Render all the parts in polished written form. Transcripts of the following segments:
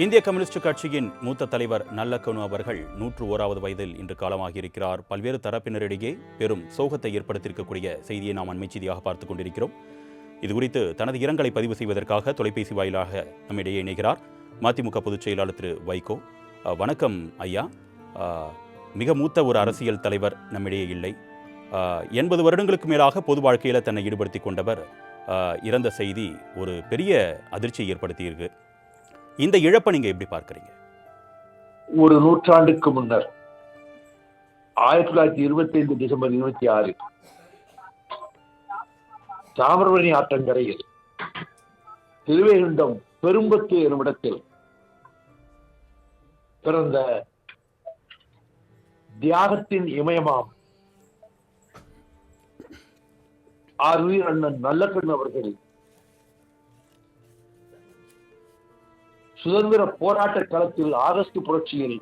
இந்திய கம்யூனிஸ்ட் கட்சியின் மூத்த தலைவர் நல்லக்கனு அவர்கள் 101வது வயதில் இன்று காலமாகியிருக்கிறார். பல்வேறு தரப்பினரிடையே பெரும் சோகத்தை ஏற்படுத்தியிருக்கக்கூடிய செய்தியை நாம் அண்மை செய்தியாக பார்த்துக் கொண்டிருக்கிறோம். இதுகுறித்து தனது இரங்கலை பதிவு செய்வதற்காக தொலைபேசி வாயிலாக நம்மிடையே இணைகிறார் மதிமுக பொதுச் செயலாளர் திரு வைகோ. வணக்கம் ஐயா. மிக மூத்த ஒரு அரசியல் தலைவர் நம்மிடையே இல்லை. 80 வருடங்களுக்கு மேலாக பொது வாழ்க்கையில் தன்னை ஈடுபடுத்தி கொண்டவர் இறந்த செய்தி ஒரு பெரிய அதிர்ச்சியை ஏற்படுத்தியிருக்கு. இந்த இழப்பை நீங்க எப்படி பார்க்கறீங்க? ஒரு நூற்றாண்டுக்கு முன்னர் 1925 டிசம்பர் 26 தாமிரபரணி ஆற்றங்கரையில் திருவேகுண்டம் பெரும்பத்து என்னுமிடத்தில் பிறந்த தியாகத்தின் இமயமாம் ஆர்வீர் அண்ணன் நல்லக்கண்ணு அவர்கள் சுதந்திர போராட்ட களத்தில் ஆகஸ்ட் புரட்சியில்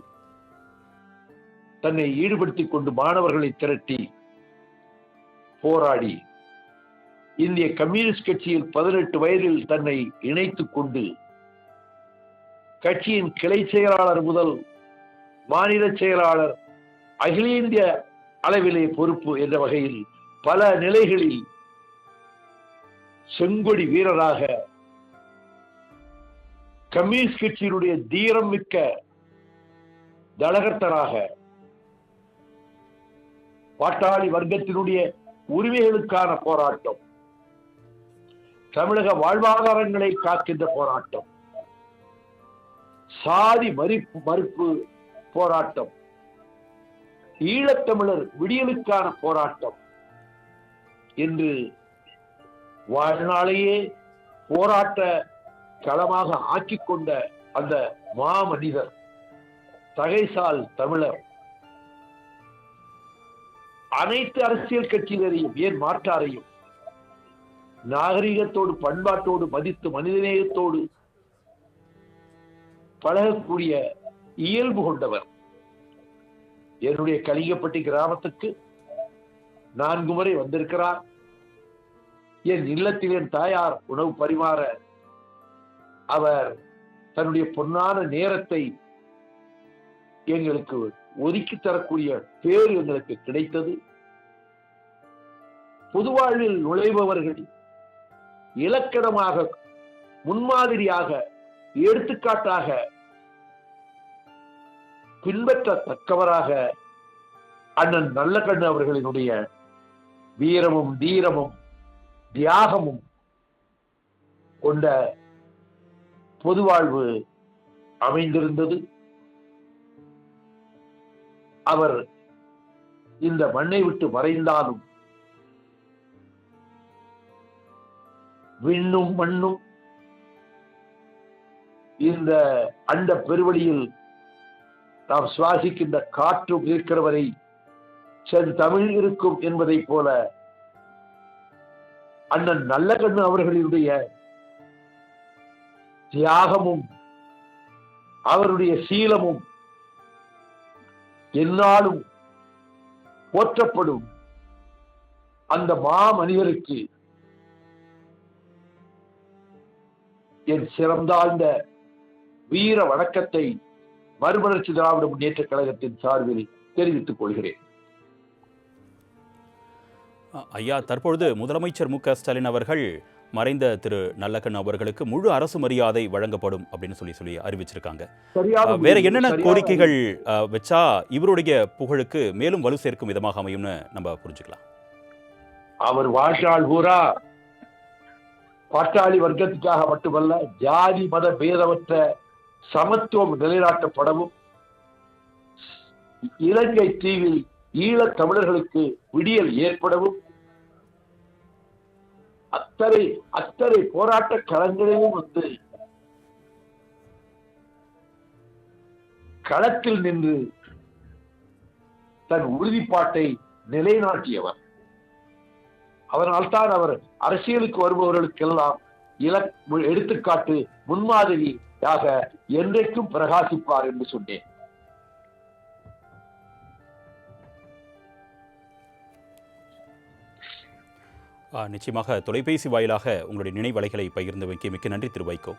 தன்னை ஈடுபடுத்திக் கொண்டு மாணவர்களை திரட்டி போராடி இந்திய கம்யூனிஸ்ட் கட்சியில் 18 வயதில் தன்னை இணைத்துக் கொண்டு கட்சியின் கிளை செயலாளர் முதல் மாநில செயலாளர், அகில இந்திய அளவிலே பொறுப்பு என்ற வகையில் பல நிலைகளில் செங்கொடி வீரராக கம்யூனிஸ்ட் கட்சியினுடைய தீரம் மிக்க தலகர்த்தராக பாட்டாளி வர்க்கத்தினுடைய உரிமைகளுக்கான போராட்டம், தமிழக வாழ்வாதாரங்களை காக்கின்ற போராட்டம், சாதி மறுப்பு போராட்டம், ஈழத்தமிழர் விடியலுக்கான போராட்டம் என்று வாழ்நாளையே போராட்ட களமாக ஆக்கிக் கொண்ட அந்த மாமனிதர், தகைசால் தமிழர், அனைத்து அரசியல் கட்சியினரையும் ஏன் மாற்றாரையும் நாகரிகத்தோடு பண்பாட்டோடு மதித்து மனிதநேயத்தோடு பழகக்கூடிய இயல்பு கொண்டவர். என்னுடைய கலிங்கப்பட்டி கிராமத்துக்கு 4 முறை வந்திருக்கிறார். என் இல்லத்தில் என் தாயார் உணவு பரிமாற அவர் தன்னுடைய பொன்னான நேரத்தை எங்களுக்கு ஒதுக்கி தரக்கூடிய பேர் எங்களுக்கு கிடைத்தது. பொது வாழ்வில் நுழைபவர்கள் இலக்கணமாக, முன்மாதிரியாக, எடுத்துக்காட்டாக, பின்பற்றத்தக்கவராக அண்ணன் நல்லக்கண்ணு அவர்களினுடைய வீரமும் தீரமும் தியாகமும் கொண்ட பொது வாழ்வு அமைந்திருந்தது. அவர் இந்த மண்ணை விட்டு மறைந்தாலும் விண்ணும் மண்ணும் இந்த அண்ட பெருவெளியில் நாம் சுவாசிக்கின்ற காற்று இருக்கிறவரை செந்தமிழ் இருக்கும் என்பதை போல அண்ணன் நல்லக்கண்ணு அவர்களுடைய தியாகமும் அவருடைய சீலமும் எந்நாளும் போற்றப்படும். அந்த மாமனிதருக்கு என் சிறந்தாழ்ந்த வீர வணக்கத்தை மறுமலர்ச்சி திராவிட முன்னேற்ற கழகத்தின் சார்பில் தெரிவித்துக் கொள்கிறேன். ஐயா, தற்பொழுது முதலமைச்சர் மு க ஸ்டாலின் அவர்கள் மறைந்த திரு நல்லக்கண்ணு அவர்களுக்கு முழு அரசு மரியாதை வழங்கப்படும் அப்படின்னு சொல்லி அறிவிச்சிருக்காங்க. வேற என்னென்ன கோரிக்கைகள் வச்சா இவருடைய புகழுக்கு மேலும் வலு சேர்க்கும் விதமாக அமையும்னு நம்ம புரிஞ்சுக்கலாம்? அவர் வாழ்நாள் பூரா பாட்டாளி வர்க்கத்துக்காக மட்டுமல்ல, ஜாதி மத பேதமற்ற சமத்துவம் நிலைநாட்டப்படவும், இலங்கை தீவில் ஈழத் தமிழர்களுக்கு விடியல் ஏற்படவும், அத்தனை போராட்ட களங்களிலும் வந்து களத்தில் நின்று தன் உறுதிப்பாட்டை நிலைநாட்டியவர். அதனால்தான் அவர் அரசியலுக்கு வருபவர்களுக்கெல்லாம் எடுத்துக்காட்டு, முன்மாதிரியாக என்றைக்கும் பிரகாசிப்பார் என்று சொன்னேன். நிச்சயமாக தொலைபேசி வாயிலாக உங்களுடைய நினைவலைகளை பகிர்ந்து வைக்க மிக்க நன்றி திரு வைகோ.